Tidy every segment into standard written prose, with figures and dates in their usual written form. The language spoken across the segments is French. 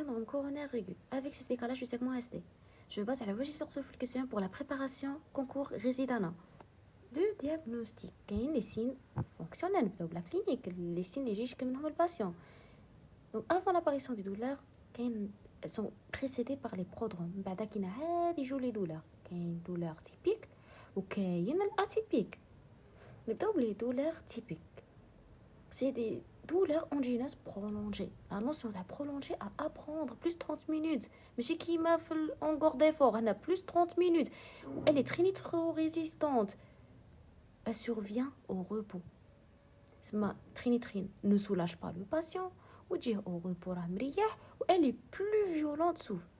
syndrome coronaire aigu avec ce décalage du segment ST. Je base à la logique sur ce question pour la préparation concours résidana. Le diagnostic, les signes fonctionnels de la clinique, les signes légers que nous le patient. Donc avant l'apparition des douleurs, elles sont précédées par les prodromes. بعد كي عادي يجوا les douleurs. كاين douleurs typiques وكاين atypiques. نبداو بلي douleurs typiques. C'est des douleurs ondineuses prolongées. La notion de prolongée à apprendre plus 30 minutes. Mais chez qui m'a fait encore d'efforts, elle a plus 30 minutes. Elle est trinitro-résistante. Elle survient au repos. Ma trinitrine ne soulage pas le patient. Ou dire au repos elle est plus violente souvent.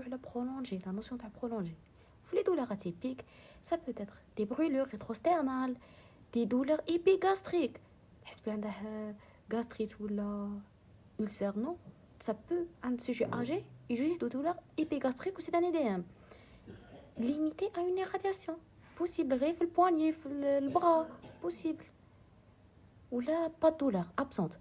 La prolongée, la notion de prolongée. Les douleurs atypiques, ça peut être des brûlures rétrosternales, des douleurs épigastriques. حسبي عنده gastrite ولا ulcère non, ça peut un sujet âgé يجيه de douleurs épigastriques ou c'est un EDM limité à une irradiation possible غير في البوignet في البras possible ولا pas de douleur absente.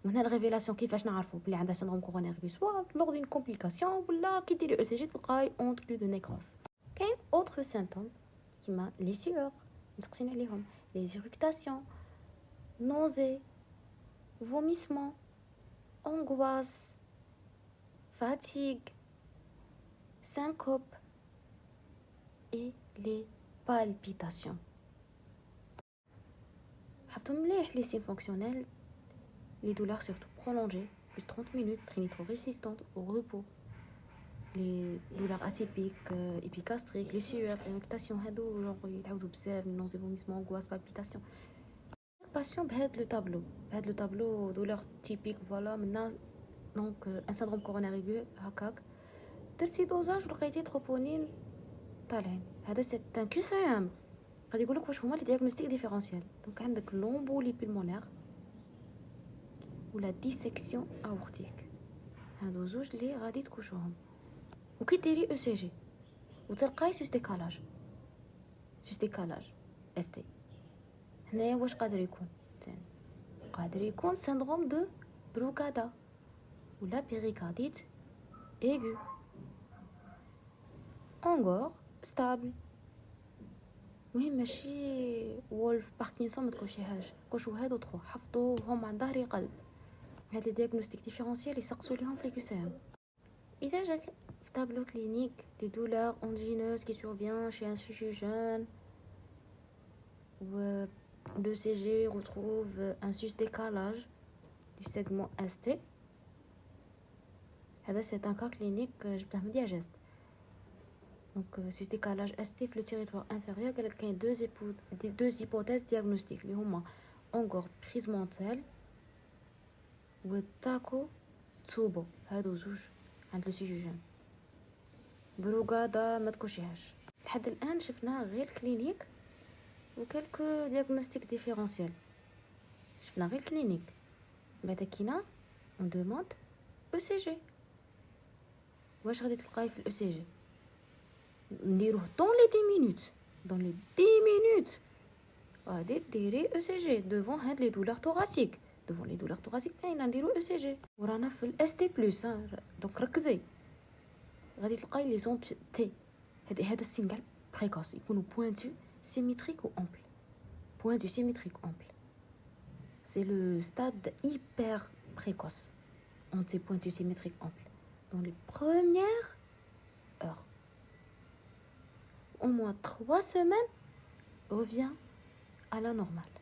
وهنا الريفيلاسيون كيفاش نعرفوا بلي عندها syndrome coronaire aigu soit lors d'une complication ولا كي ديري ECG تلقاي entre lieu de nécrose. كاين autre symptôme كيما les sueurs مسقسين عليهم les éructations, nausées, vomissements, angoisse, fatigue, syncope et les palpitations. Les signes fonctionnels, les douleurs surtout prolongées, plus 30 minutes, trinitro-résistantes au repos, les douleurs atypiques, épigastriques, les sueurs, éructations, nausées, vomissements, angoisse, palpitations. Patient بهذا le tableau douleur typique voilà maintenant donc un syndrome coronaire aigu هكاك درتي دوزاج ولقيتي تروبونين طالعين هذا سي ان كيسام غادي يقول لك واش هما لي دياغنوستيك ديفيرونسيال دونك عندك لومبولي بالمونير ولا ديسيكسيون اورتيك هادو زوج اللي غادي تكوشوهم وكي ديري او سي جي وتلقاي سوس ديكالاج اس تي هنايا واش قادر يكون ثاني قادر يكون syndrome de Brugada ولا péricardite aiguë encore stable مهم ماشي وولف باركنسون ما تكوشيهاش كوشو هادو ترو حفظوهم عن ظهر قلب هاد لي دياغنوستيك ديفيرونسيال يسقسوا ليهم في الكسام اذا جاك في تابلو كلينيك دي douleurs ondineuses qui survient chez un sujet jeune ou le CG retrouve un sus-décalage du segment ST. C'est un cas clinique, je vais vous dire geste. Donc, sus-décalage ST le territoire inférieur, il y a deux hypothèses diagnostiques. Les hommes encore prise mentale ou taco tsubo. هادو زوج عند le sujet jeune. بروغادا ما تكوشيهاش. لحد الآن شفنا غير كلينيك و quelques diagnostics différentiels. شفنا غير كلينيك بعد كينا on demande ECG. واش غادي تلقاي في الECG نديروه dans les 10 minutes غادي ديري ECG devant هاد les douleurs thoraciques devant les douleurs thoraciques كاين نديرو ECG ورانا في ST+ دونك ركزي غادي تلقاي لي زون تي هذا السين كاع بريكوس يكونوا pointus symétrique ou ample. Pointu symétrique ample. C'est le stade hyper précoce. On sait pointu symétrique ample. Dans les premières heures. Au moins 3 semaines revient à la normale.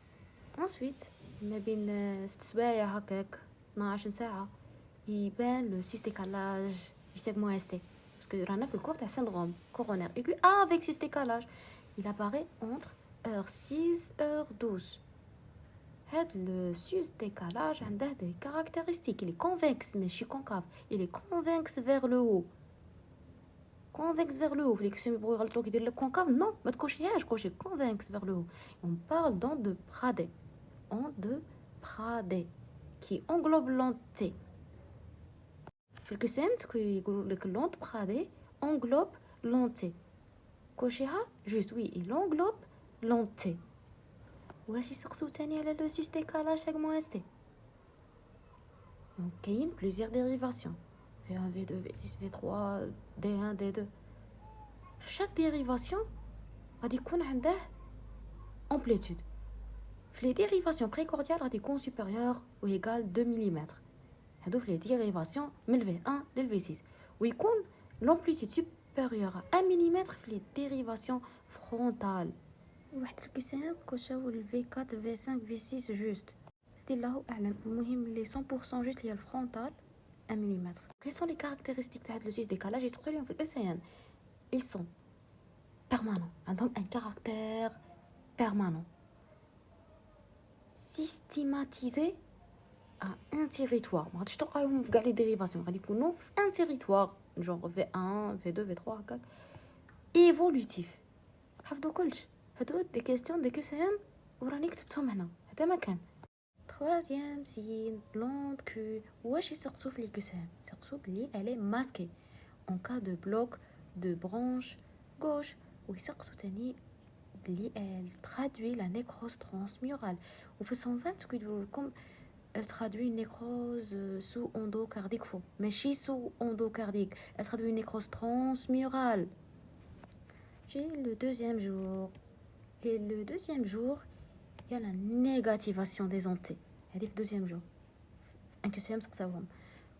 Ensuite, ما بين 6 سوايع هكاك 12 ساعة يبان le sus-décalage du segment ST. Parce que رانا في الكور تاع syndrome coronaire aigu avec sus-décalage. Il apparaît entre heure 6 heure 12. Le sus-décalage a des caractéristiques. Il est convexe, mais je suis concave. Il est convexe vers le haut. Convexe vers le haut. Le concave, non, mais c'est convexe vers le haut. On parle d'onde de Pradé. Onde de Pradé, qui englobe l'onde T. L'onde Pradé englobe l'onde T. كوشيها juste oui il englobe l'onté واش يسقسو تاني على le sus décalage segment ST donc كاين plusieurs dérivations V1, V2, V6, V3, D1, D2. في chaque dérivation غادي يكون عنده amplitude. في les dérivations précordiales غادي يكون supérieur ou égal 2 mm. هادو في les dérivations من V1 لل V6 ويكون l'amplitude supérieure à 1 mm في les dérivations frontales. واحد الكيسان كوشاو ال V4 V5 V6 جوست هادي الله اعلم. المهم لي 100% جوست هي الفرونتال 1 mm. Quelles sont les caractéristiques تاع le sus décalage يسقطوا لهم في الأوسيان؟ Ils sont permanents. عندهم un caractère permanent. Systématisé à un territoire. ما غاديش تلقاوهم في كاع لي ديريفاسيون غادي يكونوا في un territoire genre V1 V2 V3 هكاك. Évolutif. حفظوا كلش. هادو دي كيستيون دي كيسيام وراني كتبتهم هنا. هذا ما كان. Troisième signe, blonde Q. واش يسقسوا في الكسام؟ يسقسوا بلي elle est masquée en cas de bloc de branche gauche. ويسقسوا تاني بلي elle traduit la nécrose transmurale. وفي 120 كيقولوا لكم elle traduit une nécrose sous endocardique faux. ماشي sous endocardique. Elle traduit une nécrose transmurale. J'ai le deuxième jour. Et le deuxième jour, il y a la négativation des ontés. Elle est le deuxième jour. Un que c'est ça va.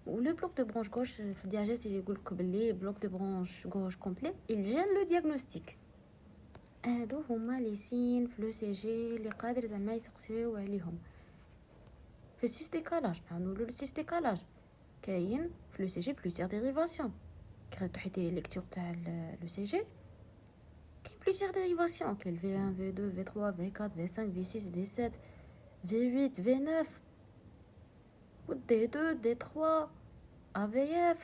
Ou le bloc de branche gauche, le diagèse, il est le bloc de branche gauche complet, il gêne le diagnostic. هادو هما لي سين في لو سي جي اللي قادر زعما يسقسيو عليهم. في السيس ديكالاج نقولوا لو سيس ديكالاج كاين في لو سي جي بلوزيغ ديريفاسيون. كي تحيدي لي ليكتور تاع لو سي جي كاين بلوزيغ ديريفاسيون كاين V1 V2 V3 V4 V5 V6 V7 V8 V9 و D2 D3 AVF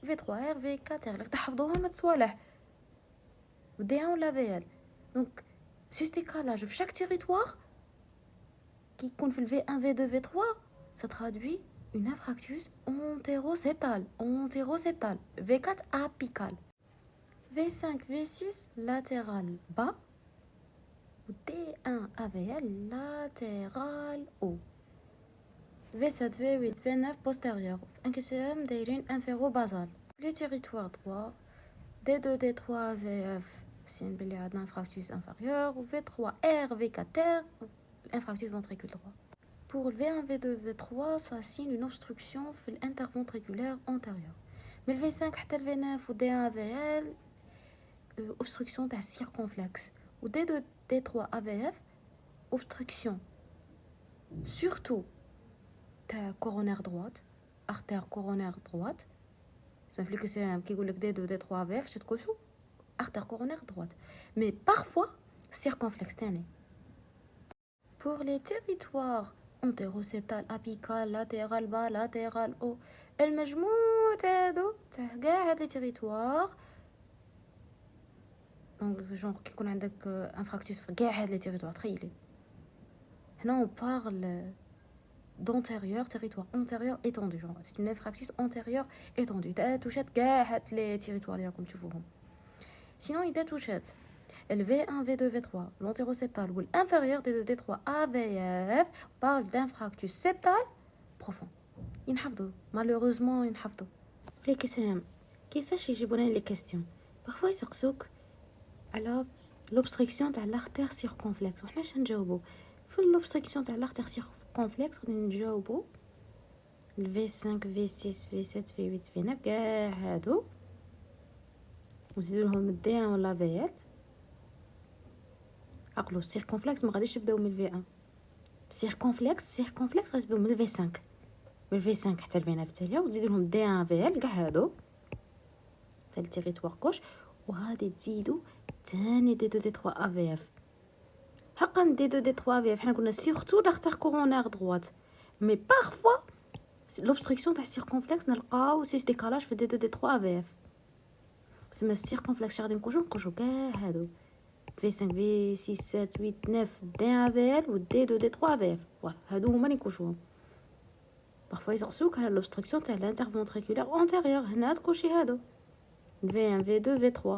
V3R V4R اللي تحفظوهم هاد الصوالح و D1 ولا VL. دونك سيس ديكالاج في شاك تيريتوار كي يكون في ال V1 V2 V3 ça traduit une infractus antéroseptale V4 apical V5 V6 latéral bas ou D1 AVL latéral haut V7 V8 V9 postérieur انكسام دايرين inféro-basal. Les territoires droits D2 D3 VF signe بلي عندنا infractus inférieur ou V3 R V4R infractus ventricule droit. Pour le V1 V2 V3 ça signe une obstruction في l'interventriculaire antérieur. Mais le V5 حتى le V9 ou D1 AVL obstruction تاع circonflexe ou D2 D3 AVF obstruction surtout تاع coronaire droite artère coronaire droite. Ça fait que c'est qui يقول لك D2 D3 AVF تتكوشو artère coronaire droite mais parfois circonflexe تاني. Pour les territoires antéroseptal apical latéral bas latéral haut المجموع تاعو تاع كاع هاد لي territoires. دونك جونغ كي يكون عندك انفراكتوس في كاع هاد لي تيريتوار تخيلي هنا اون بارل d'antérieur territoire antérieur étendu genre c'est une infractus antérieure étendue تا توشات كاع هاد لي تيريتوار اللي راكم تشوفوهم. sinon اذا توشات ال V1 V2 V3 l'antéroseptal ou l'inférieur des 2 D3 AVF parle d'infractus septal profond. ينحفظوا malheureusement ينحفظوا لي كيسيون. كيفاش يجيبوا لنا لي كيستيون؟ parfois يسقسوك على l'obstruction تاع l'artère circonflexe وحنا اش نجاوبوا في l'obstruction تاع l'artère circonflexe غادي نجاوبوا V5 V6 V7 V8 V9 كاع هادو ونزيدو لهم D1 ولا VL. عقلوا circonflexe ما غاديش يبداو من V1 circonflexe غادي يبداو من V5 من V5 حتى V9 التاليه وتزيدو لهم D1 VL كاع هادو تاع التيريتوار كوش وغادي تزيدو تاني D2 D3 AVF. حقا D2 D3 AVF حنا قلنا surtout l'artère coronaire droite mais parfois l'obstruction تاع circonflexe نلقاو سيس ديكالاج في D2 D3 AVF. سما circonflexe غادي نكوشو كاع هادو V5 V6 7 8 9 D1 AVL و D2 D3 AVF فوالا هادو هما اللي نكوشوهم. parfois يسقسوك على l'obstruction تاع l'interventriculaire antérieur هنا تكوشي هادو V1 V2 V3.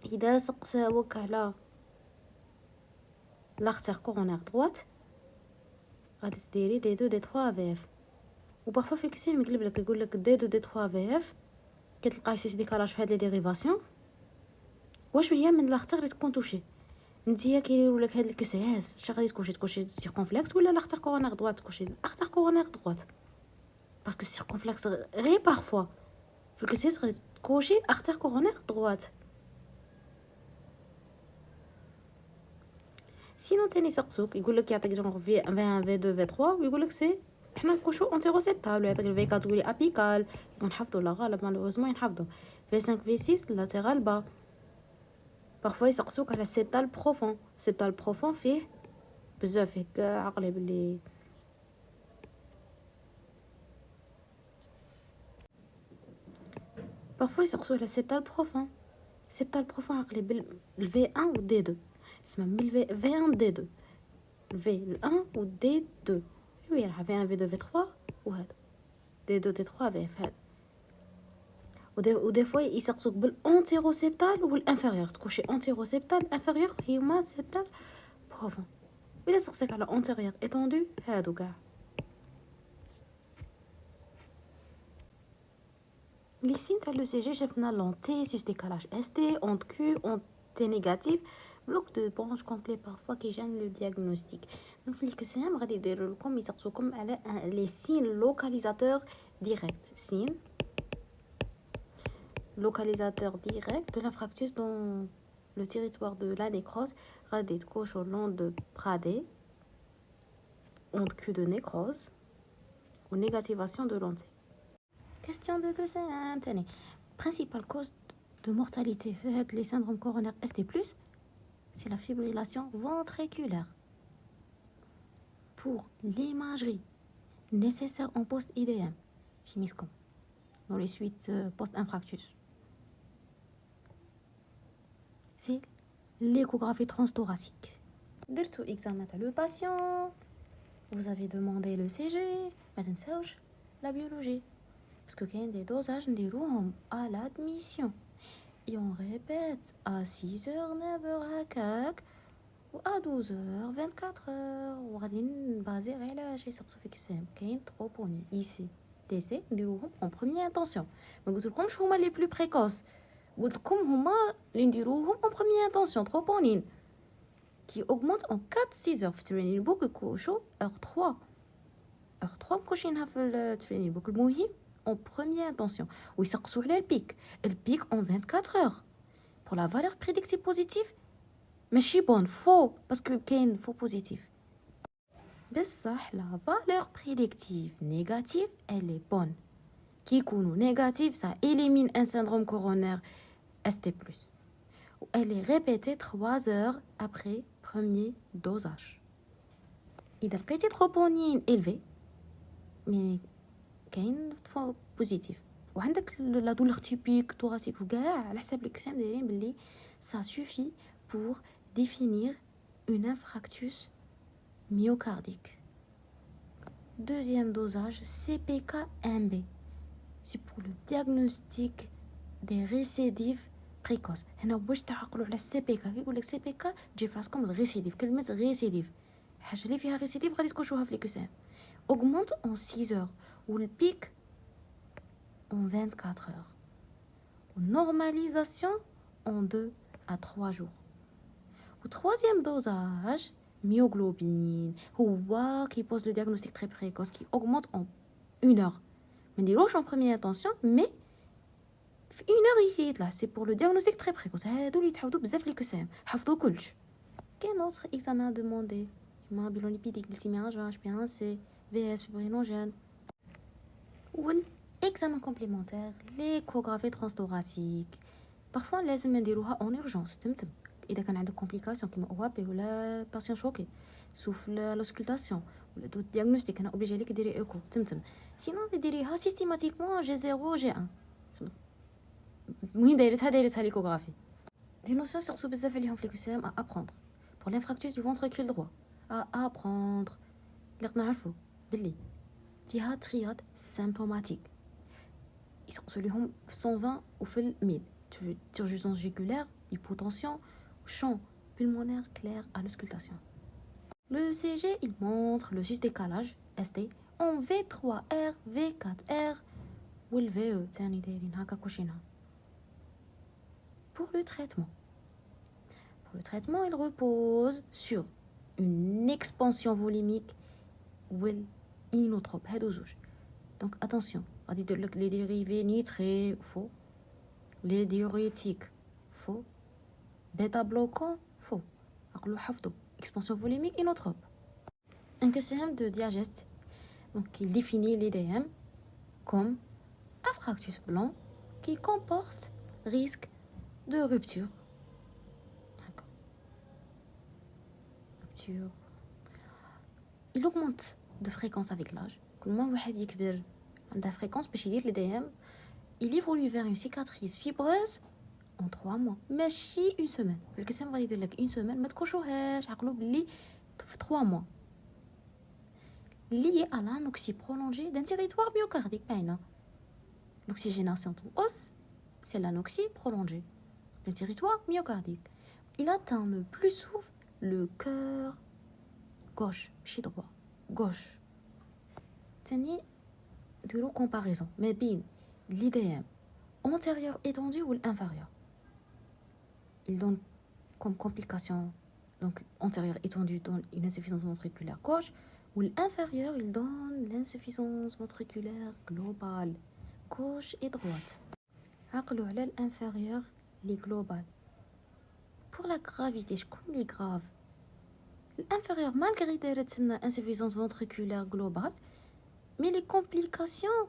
إذا سقساوك على l'artère coronaire droite غادي تديري D2 D3 AVF. وبارفوا في الكسيم يقلب لك يقول لك دي 2 دي 3 في اف كتلقاي سوس ديكالاج في هاد لي ديريفاسيون واش هي من لاختار اللي تكون توشي نتيا كيديروا لك هاد الكسياس اش غادي تكوشي سيركونفلكس ولا لاختار كورونير دوات تكوشي لاختار كورونير دوات باسكو سيركونفلكس غير بارفوا في الكسياس غادي تكوشي اختار كورونير دوات سينو تاني سقسوك يقول لك يعطيك جونغ في 1 في 2 في 3 ويقول لك سي حنا نكوشو انتيروسيبتال يعطيك الفي 4 تقولي ابيكال نحفظوا لا غالب مالوزمون ينحفظوا في 5 في 6 لاتيرال با بارفوا يسقسوك على سيبتال بروفون سيبتال بروفون فيه بزاف هيك عقلي باللي بارفوا يسقسوه على سيبتال بروفون عقلي بالفي 1 و دي 2 اسمها من في 1 دي 2 الفي 1 و دي 2 وي راح في 1 في 2 في 3 وهذا دي 2 دي 3 في اف هذا ودي فوا يسقسوك بالانتيروسيبتال والانفيريور تكوشي انتيروسيبتال انفيريور هما سيبتال بروفون ولا سقسيك على انتيريور ايتوندو هادو كاع لي سين تاع لو سي جي شفنا لون تي سوس ديكالاج اس تي اون كيو اون تي نيجاتيف بلوك دو برانش كومبلي بارفوا كيجان لو دياغنوستيك دونك في الكسام غادي يديروا لكم يسقسوكم على لي سين لوكاليزاتور ديريكت سين localisateur direct de l'infractus dans le territoire de la nécrose غادي تكوشو long de Pradé onde Q de nécrose ou négativation de l'onde. Question de QCM تاني principale cause de mortalité في هاد les syndromes coronaires ST+, c'est la fibrillation ventriculaire. Pour l'imagerie nécessaire en post-IDM chez MISCOM dans les suites post-infarctus, c'est l'échographie transthoracique. درتو examen تاع le patient, vous avez demandé le CG, ما تنساوش la biologie parce que كاين des dosages نديروهم à l'admission et on répète à 6h 9h هكاك و à 12h 24h وغادي نبازي غير على شي يسقسو فيك السهم كاين تروبونين ايسي تي سي نديروهم en première intention ما قلتلكمش هما les plus précoces قلت لكم هما اللي نديروهم en première intention troponine qui augmente en 4-6 heures في الترينين بوك يكوشو heure 3 مكوشينها في الترينين بوك المهم en première intention ويسقسوا على البيك en 24 heures pour la valeur prédictive positive ماشي بون فو باسكو كاين فو بوزيتيف بصح la valeur prédictive négative elle est bonne كي يكونوا négatif ça élimine un syndrome coronaire ST+. Elle est répétée 3 heures après premier dosage. إذا لقيتي troponine élevé mais كاين فو بوزيتيف وعندك لا douleur typique thoracique وكاع على حساب الكسام دايرين باللي ça suffit pour définir une infarctus myocardique. Deuxième dosage CPK-MB. C'est pour le diagnostic des récidives précoces. هنا واش تعقلوا على السي بي كا كيقول لك سي بي كا تجي في راسكم الريسيديف كلمه ريسيديف الحاجه اللي فيها ريسيديف غادي تكونوها في الكسام augmente en 6 heures والبيك en 24 heures normalisation en 2 à 3 jours. Au troisième dosage myoglobine هو qui pose le diagnostic très précoce qui augmente en 1 heure. ما نديروش en première intention mais في 1 heure يطلع سي بور لو دياغنوستيك تري بريكوس هادو اللي يتحفظوا بزاف في الكسام حفظوا كلش. كاين اوتر اكزامان دوموندي كيما بيلون ليبيديك غليسيميا جاش بي ان سي في اس فيبرينوجين والاكزامان كومبليمونتير ليكوغرافي ترانستوراسيك بارفوا لازم نديروها اون اورجونس تمتم اذا كان عندك كومبليكاسيون كيما اوابي ولا باسيون شوكي سوف لوسكولتاسيون ولا دوت دياغنوستيك انا اوبليجي ليك ديري ايكو تمتم سينو ديريها سيستيماتيكمون جي 0 جي 1 المهم دايرتها ليكوغرافي دي نوسيون سيرسو بزاف عليهم في الكسام ا ابروندر بور لانفراكتوس دو فونتريكول دروا ا ابروندر اللي نعرفو باللي فيها ترياد سيمبتوماتيك يسقسوا ليهم في 120 وفي 1000 turgescence jugulaire hypotension champ pulmonaire clair à l'auscultation. Le CG il montre le sus-décalage ST en V3R, V4R ou le VE. Pour le traitement. Pour le traitement, il repose sur une expansion volumique ou inotrope. Donc attention, les dérivés nitrés, faux. Les diurétiques, faux. Bêta-bloquants, faux. Expansion volumique, inotrope. Un QCM de diageste, donc il définit l'EDM comme un fractus blanc qui comporte risque de rupture. Il augmente de fréquence avec l'âge. La fréquence باش يدير l'EDM, il évolue vers une cicatrice fibreuse en 3 mois. ماشي une semaine. Le QCM va dire une semaine, ما تكوشوهاش عقلوا بلي في 3 mois. Lié à l'anoxie prolongée d'un territoire myocardique. L'oxygénation de l'os, c'est l'anoxie prolongée d'un territoire myocardique. Il atteint le plus souvent le cœur gauche, chez droit, gauche. Tenez de la comparaison, mais bien l'IDM antérieur étendu ou inférieur. Il donne comme complication donc antérieur étendu dans une insuffisance ventriculaire gauche. Ou l'inférieur, il donne l'insuffisance ventriculaire globale, gauche et droite. L'inférieur, les globales. Pour la gravité, je connais les graves. L'inférieur, malgré l'insuffisance ventriculaire globale, mais les complications,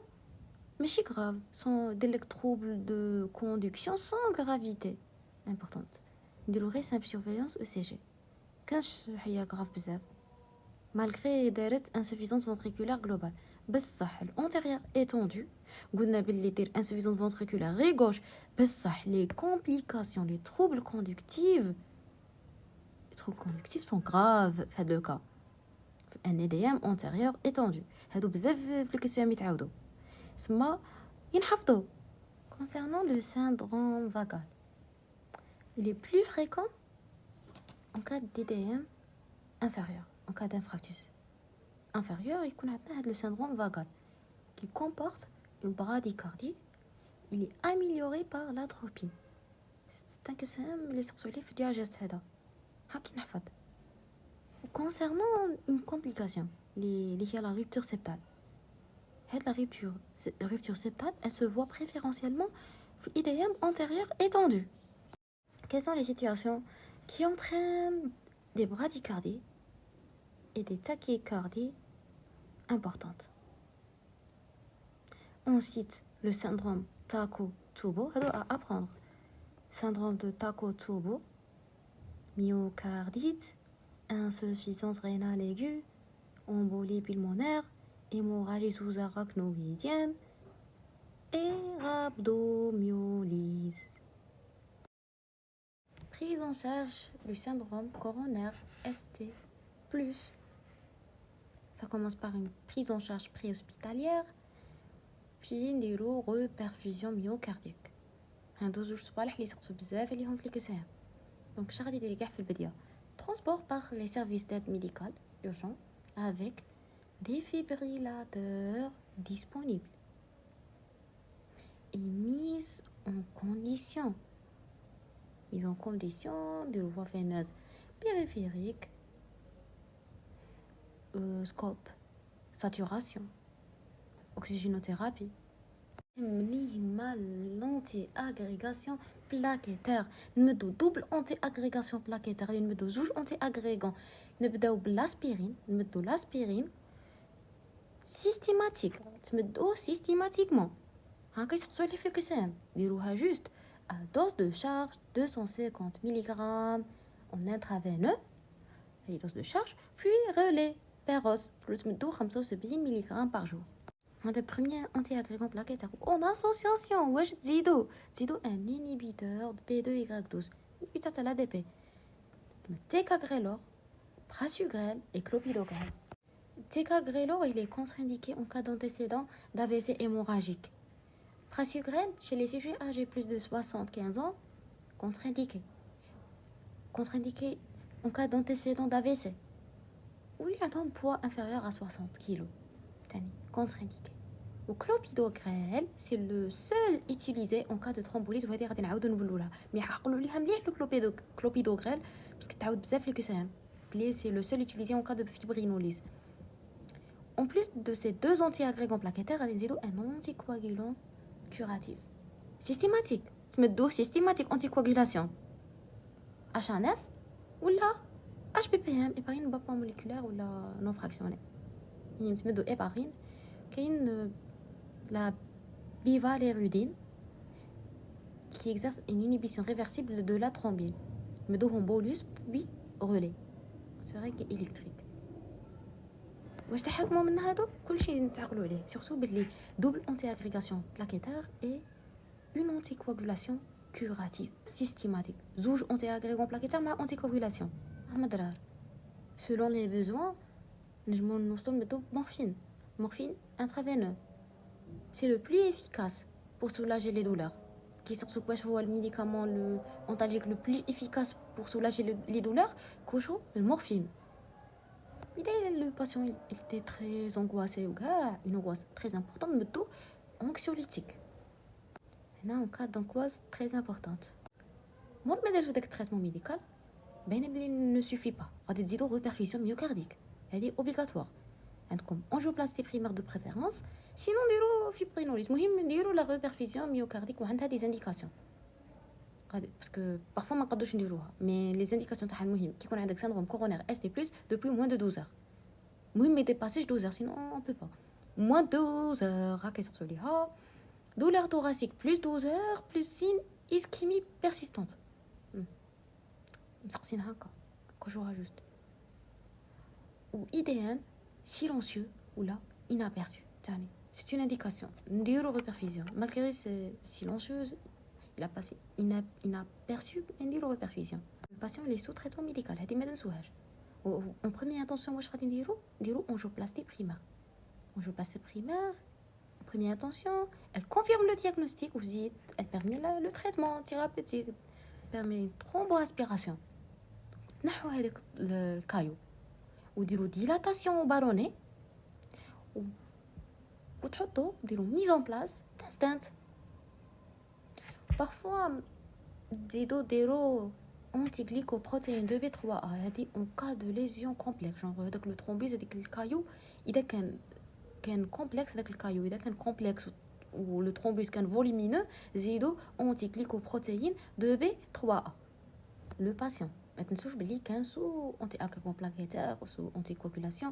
mais c'est grave, sont des troubles de conduction sans gravité importante. De l'oreille, simple surveillance ECG. Quand il y a grave bizarre. Malgré insuffisance ventriculaire globale. بصح l'antérieur étendu قلنا باللي دير insuffisance ventriculaire غير gauche بصح les complications, les troubles conductifs sont graves في هذا الكا. un EDM antérieur étendu هادو بزاف في الكسيام يتعاودوا سما ينحفظوا. Concernant le syndrome vagal, il est plus fréquent en cas d'EDM inférieur. En cas d'infarctus inférieur, il y a le syndrome vagal qui comporte une bradycardie. Il est amélioré par l'atropine. C'est un QCM les sorcelés في diageste هذا هاكي نحفظ. Concernant une complication اللي هي la rupture septale. La rupture septale, elle se voit préférentiellement في l'IDM antérieur étendu. Quelles sont les situations qui entraînent des bradycardies et des tachycardies importantes? On cite le syndrome Takotsubo, à apprendre. Syndrome de Takotsubo, myocardite, insuffisance rénale aiguë, embolie pulmonaire, hémorragie sous-arachnoïdienne et rhabdomyolyse. Prise en charge du syndrome coronaire ST+. Ça commence par une prise en charge préhospitalière, puis une reperfusion myocardique. هادو زوج صوالح اللي يسقسوا بزاف عليهم في الكسام. دونك شغل يدير كاع في البدايه transport par les services d'aide médicale urgent avec défibrillateurs disponibles et mise en condition de voie veineuse périphérique, scope, saturation, oxygénothérapie. L'anti-agrégation plaquettaire. نمدو double anti-agrégation plaquettaire. نمدو زوج anti-agrégants. نبداو بالاسبirine. نمدو l'aspirine systématique. تمدو systématiquement. هاكا يسقسوا عليه في الكسام. ديروها juste à dose de charge 250 mg en intraveineux. Et dose de charge. Puis relais péros. تمدو 75 mg par jour. Un des premiers anti-agrégants plaquettaires en association. Ouais, Zido un inhibiteur de P2Y12. Inhibiteur de l'ADP. Tecagrelor, prasugrel et clopidogrel. Tecagrelor, il est contre-indiqué en cas d'antécédent d'AVC hémorragique. Prasugrel, chez les sujets âgés plus de 75 ans, contre-indiqué. Contre-indiqué en cas d'antécédent d'AVC. Ou il y a un poids inférieur à 60 kg. contre-indiqué. Le clopidogrel, c'est le seul utilisé en cas de thrombolyse. وهذه غادي نعاودو نقولوا لها مي عقلوا ليها مليح le clopidogrel parce que تعاود بزاف في الكسام. C'est le seul utilisé en cas de fibrinolyse. En plus de ces deux antiagrégants plaquettaires, غادي نزيدو un anticoagulant curatif. Systématique. تمدوه systématique anticoagulation. H9 ولا HBPM héparine bas moléculaire ولا non fractionnée. يتمدوا héparine. كاين la bivalérudine qui exerce une inhibition réversible de la thrombine. مدوهم bolus puis relais. سيريك électrique. واش تحكموا من هادو كلشي نتعقلوا عليه surtout باللي double antiagrégation plaquettaire et une anticoagulation curative systématique. زوج antiagrégants plaquettaires مع anticoagulation. مضرار. Selon les besoins نجمو نوصلوا نمدو morphine intraveineux. C'est le plus efficace pour soulager les douleurs. Qui surtout quoi le médicament antalgique le plus efficace pour soulager les douleurs, le morphine. Le patient il était très angoissé ou une angoisse très importante, mais tout anxiolytique. On a un cas d'angoisse très importante. Moi, le traitement médical, ne suffit pas. On a des reperfusion myocardique. Elle est obligatoire. Comme angioplastie primaire de préférence, sinon نديرو fibrinolyse. مهم نديرو la reperfusion myocardique وعندها des indications. Parce que parfois ما نقدروش نديروها, mais les indications تاعها المهم كي يكون عندك syndrome coronaire ST+ depuis moins de 12 heures. مهم ما dépasser 12 heures, sinon on peut pas. Moins de 12 heures, هكا يصير ليها douleur thoracique plus 12 heures plus signe ischémie persistante. مسقسين هكا كوجوها juste. Ou IDM silencieux ou là inaperçu. C'est une indication. Une reperfusion. Malgré c'est silencieuse, il a passé inaperçu une reperfusion. Le patient est sous traitement médical. En première intention, moi je vais angioplastie primaire. Angioplastie primaire, en première intention, elle confirme le diagnostic ou elle permet le traitement thérapeutique, permet une thromboaspiration. نحو هذاك الكايو وديروا dilatation ballonnée وتحطوا ديروا mise en place d'instinct. Parfois ديروا antiglycoprotéine 2B3A هذه en cas de lésion complexe, genre هذاك le thrombus هذاك الكايو اذا كان complexe هذاك الكايو اذا كان complexe ou le thrombus كان volumineux زيدوا antiglycoprotéine 2B3A. Le patient ما تنسوش بلي كان سو انتي اغريغون بلاكيتير سو انتيكوagulation.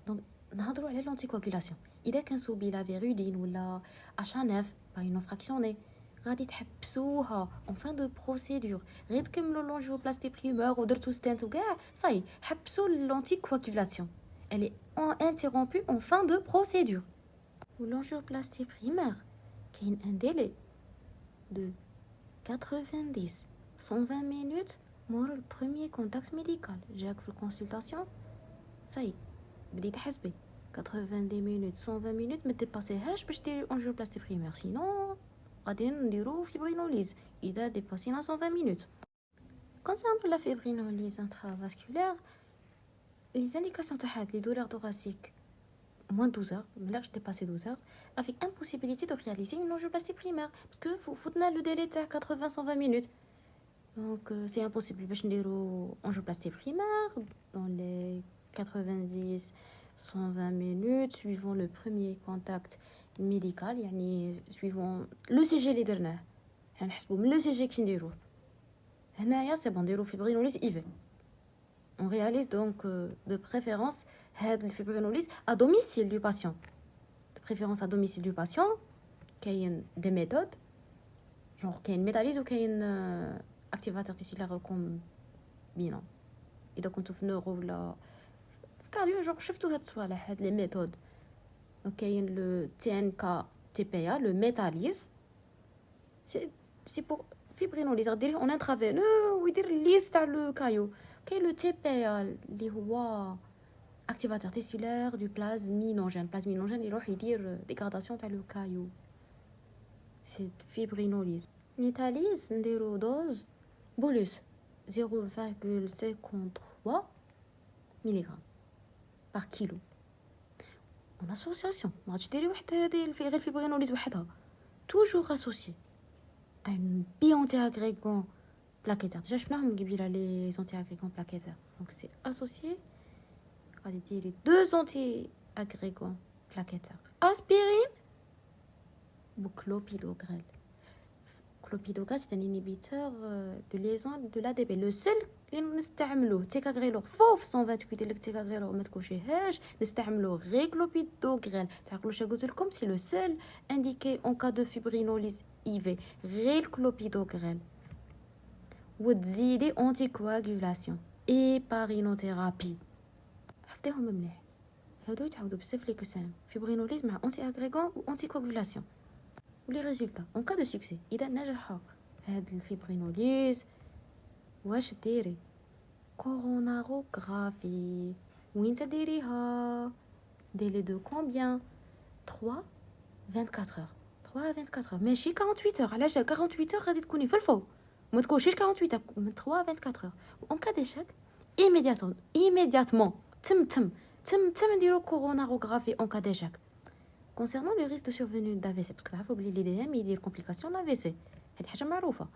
دونك نهضروا على l'anticoagulation. اذا كان سو بيلافيرودين ولا H9 باغ نون فراكسيوني غادي تحبسوها en fin de procédure. غير تكملوا l'angioplastie primaire ودرتو ستنت وكاع صاي حبسوا l'anticoagulation. Elle est interrompue en fin de procédure. Ou l'angioplastie primaire كاين un délai de 90-120 minutes مور البروميير كونتاكت ميديكال. جاك في الكونسلطاسيون صاي بديت تحسبي 90 minutes 120 minutes ما ديباسيهاش باش ديري انجيوبلاستي بريمير, سينو غادي نديرو fibrinolyse اذا ديباسينا 120 minutes. Concernant la fibrinolyse intravasculaire, les indications تاعها les douleurs thoraciques moins de 12 heures, ملاش dépasser 12 heures, avec impossibilité de réaliser une angioplastie primaire parce que faut le délai تاع 80-120 minutes. Donc c'est impossible باش نديرو angioplastie primaire dans les 90-120 minutes suivant le premier contact médical, يعني suivant le CG اللي درناه. حنحسبوا من لو CG كي نديروه هنايا سي بون نديرو fibrinolyse IV. On réalise donc de préférence هاد الفيبرينوليز à domicile du patient. De préférence à domicile du patient. كاين des méthodes genre كاين métalyse ou كاين activateur tissulaire combinant. اذا كنتو في نورو ولا في كارديو جو شفتوا هاد الصوالح هاد لي ميثود. كاين لو TNK TPA le métalyse, c'est pour fibrinolyse غديريه اون انترافينو ويدير الليز تاع لو كايو. كاين لو TPA اللي هو activateur tissulaire du plasminogène. Plasminogène يروح يدير dégradation تاع لو كايو. c'est fibrinolyse. métalyse نديرو دوز bolus 0,53 mg par kilo. en association. ما غاديش ديري واحد غير الفيبرينوليز وحدها. toujours associé à une bi-anti-agrégant plaquettaire. Déjà شفناهم قبيله les anti-agrégants plaquettaires. Donc c'est associé غادي ديري deux anti-agrégants plaquettaires. Aspirine ou clopidogrel. Clopidogrel c'est un inhibiteur de liaison de l'ADP. Le seul اللي نستعملوه تيكاغريلور فوف 128 ديال التيكاغريلور ما تكوشيهاش نستعملوه غير كلوبيدوغريل. تعقلوا واش قلت لكم سي لو سول انديكي اون كا دو فيبرينوليز ايفي غير كلوبيدوغريل. وتزيدي اونتي كواغولاسيون اي بارينوثيرابي. حفظيهم مليح هادو يتعاودوا بزاف لي كوسام فيبرينوليز مع اونتي اغريغون و اونتي كواغولاسيون. ولي ريزولطا اون كا دو سوكسي اذا نجح هاد الفيبرينوليز واش ديري كوروناروغرافي. وين تديريها؟ ديلي دو كومبيان 3 24 3 24 ماشي 48 علاش 48 غادي تكوني في الفو ما تكونيش 48 من 3 24 اون كا ديشاك immédiatement تم نديرو كوروناروغرافي اون كا ديشاك. concernant le risque de survenue d'AVC parce que تعرفوا بلي لي دي ام يدير كومبليكاسيون d'AVC هاد حاجه معروفه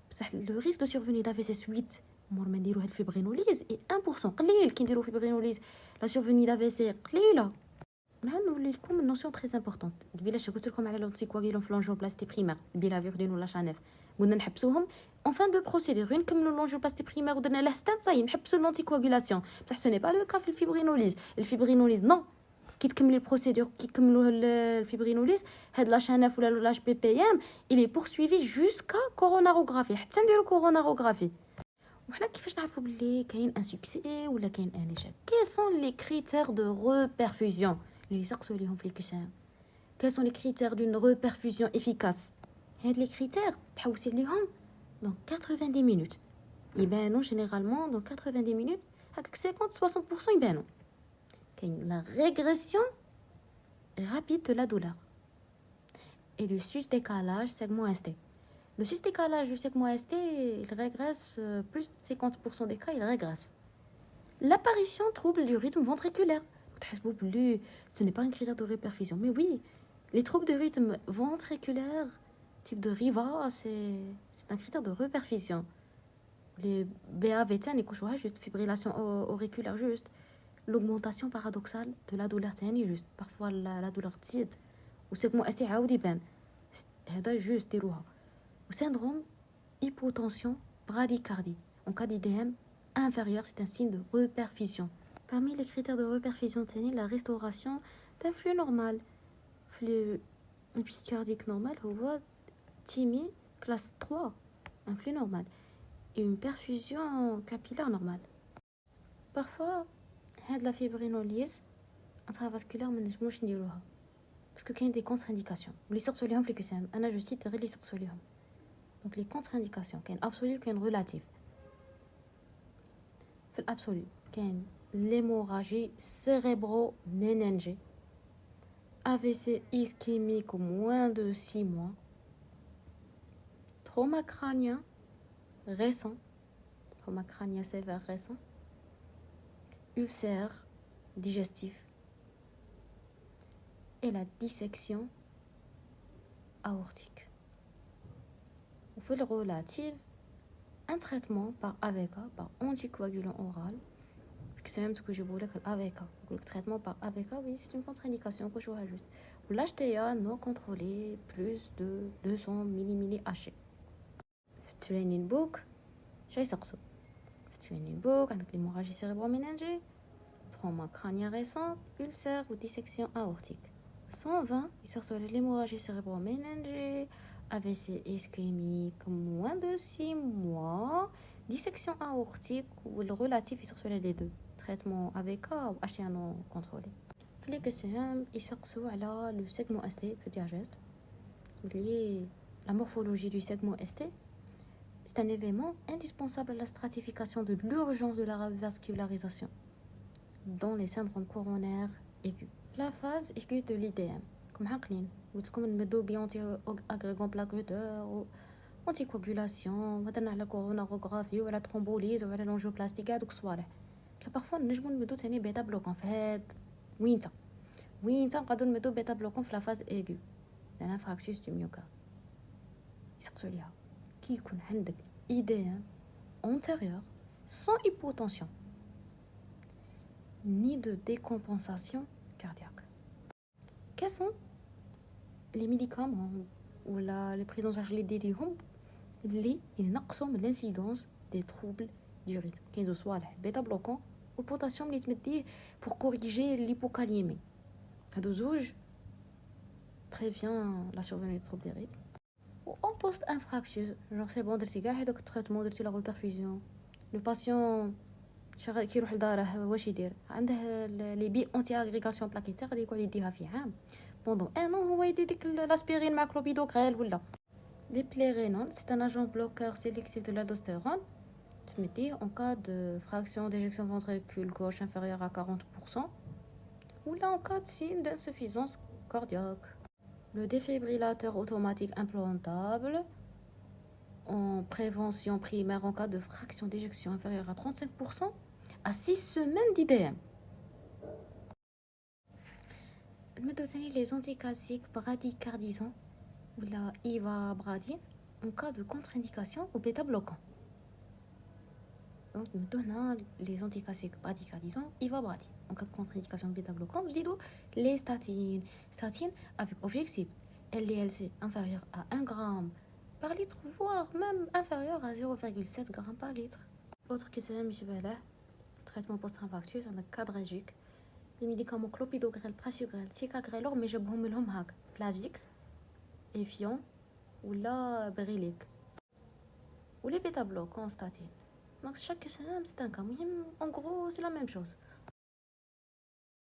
بصح لو ريسك دو سورفوني دافيسي سويت مور ما نديرو هاد الفيبرينوليز اي 1% قليل. كي نديرو فيبرينوليز لا سورفوني دافيسي قليله. نحن نولي لكم النوسيون تري امبورطونت. قبيله قلت لكم على لونتي كواغيلون في لونجيوبلاستي بريمير بيلافيردين ولا شانيف قلنا نحبسوهم اون فان دو بروسيدور نكملوا لونجيوبلاستي بريمير ودرنا له ستات صاي نحبسوا لونتي كواغولاسيون بصح سو ني با لو كا في الفيبرينوليز. الفيبرينوليز نو كي تكملي البروسيدور كي كملوا الفيبرينوليز هاد لا شاناف ولا لاش بي بي ام الي بورسويفي جوسكا كوروناروغرافي حتى نديرو كوروناروغرافي. وحنا كيفاش نعرفوا بلي كاين ان سوكسي ولا كاين ان ايشيك؟ كي سون لي كريتير دو ريبيرفوزيون اللي يسقسوا ليهم في الكسام؟ كي سون لي كريتير دون ريبيرفوزيون افيكاس؟ هاد لي كريتير تحوسي ليهم دون 90 مينوت يبانوا جينيرالمون دون 90 مينوت هكاك 50 60% يبانوا. كاين لا ريغريسيون rapide de la douleur et du sus-décalage segment ST. Le sus-décalage du segment ST, il régresse, plus de 50% des cas, il régresse. L'apparition trouble du rythme ventriculaire. Ce n'est pas un critère de réperfusion, mais oui, les troubles de rythme ventriculaire, type de RIVA, c'est un critère de réperfusion. Les BAVT, les couchoirs, juste fibrillation auriculaire, juste. L'augmentation paradoxale de la douleur تاني juste parfois la douleur تزيد وسيكمو استي عاود يبان هذا جوست ديروها. وسيندروم hypotension bradycardie en cas d'IDM inférieur c'est un signe de reperfusion. Parmi les critères de reperfusion تاني la restauration d'un flux normal. Flux épicardique normal هو TIMI classe 3 un flux normal et une perfusion capillaire normale. Parfois هاد لا فيبرينوليز انترافاسكولار ما نجموش نديروها باسكو كاين دي كونتر انديكاسيون اللي يسقسوا ليهم في الكسام. انا جو سيت غير اللي يسقسوا ليهم. دونك لي كونتر انديكاسيون كاين ابسوليو كاين ريلاتيف. في الابسوليو كاين ليموراجي سيريبرو مينينجي AVC ischémique au moins de 6 mois, trauma crânien récent, trauma crânien sévère récent, ulcère digestif et la dissection aortique. On fait le relatif, un traitement par AVK, par anticoagulant oral. C'est même ce que je voulais que l'AVK. Le traitement par AVK, oui, c'est une contre-indication que je vois juste. L'HTA non contrôlé, plus de 200 mmHg. Training book, j'ai sorti. Training book, avec l'hémorragie cérébro-méningée, trauma crânien récent, ulcère ou dissection aortique. 120, il sort sur l'hémorragie cérébro-méningée, AVC ischémique, moins de 6 mois, dissection aortique ou le relatif, il sort sur les deux. Traitement AVK ou HTA non contrôlé. Les questions, il sort sur le segment ST, le diageste. La morphologie du segment ST. C'est un élément indispensable à la stratification de l'urgence de la vascularisation dans les syndromes coronaires aigus. La phase aiguë de l'IDM, comme Haklin, ou comme une médobie anti-agrégant plaqueteur, ou anticoagulation, ou la coronarographie, ou la thrombolyse, ou la l'angioplastie, ou soit. Ça parfois, nous avons une médobie bêta bloquant en fait. Oui, وين تنقدروا نمدوا بيتا بلوكون في لا فاز ايغو لانفراكتوس دو ميوكارد. يسقسوا ليها كي يكون عندك إيديم antérieur sans hypotension ni de décompensation cardiaque. Quels sont les médicaments ou les prises en charge اللي ينقصوا من l'incidence des troubles du rythme كاين صوالح بيتا بلوكون والبوتاسيوم اللي تمديه pour corriger l'hypocalémie. هادو زوج prévient la survenue des troubles du rythme. En post-infarctus, genre c'est bon درتي كاع هذاك التريتمون درتي لا ريبرفيزيون لو باسيون شغال كي يروح لداره واش يدير عنده لي بي انتي اغريغاسيون بلاكيتير غادي يقعد يديها في عام بوندون ان هو يدي ديك لاسبيرين مع كلوبيدوغريل ولا لي بليرينول سي ان اجون بلوكور سيليكتيف دو l'aldostérone تمديه en cas de fraction d'éjection ventricule gauche inférieure à 40% ou là en cas de signe d'insuffisance cardiaque. Le défibrillateur automatique implantable en prévention primaire en cas de fraction d'éjection inférieure à 35% à 6 semaines d'IDM. المدة les anticalciques bradycardisants ou la ivabradine en cas de contre-indication au bêta-bloquant. Donc nous donnons les anticalciques bradycardisants ivabradine. En cas de contre-indication bêta-bloquant, nous disons les statines. Statines avec objectif LDLC inférieur à 1 gramme par litre, voire même inférieur à 0,7 g par litre. Autre que c'est un traitement post-infarctus, un quadragique. Les médicaments clopidogrel, prasugrel, ticagrelor, mais je bombe l'homme hack, Plavix, Evian ou la Brilic. Ou les bêta-bloquants statine. Donc chaque c'est un cas. En gros, c'est la même chose.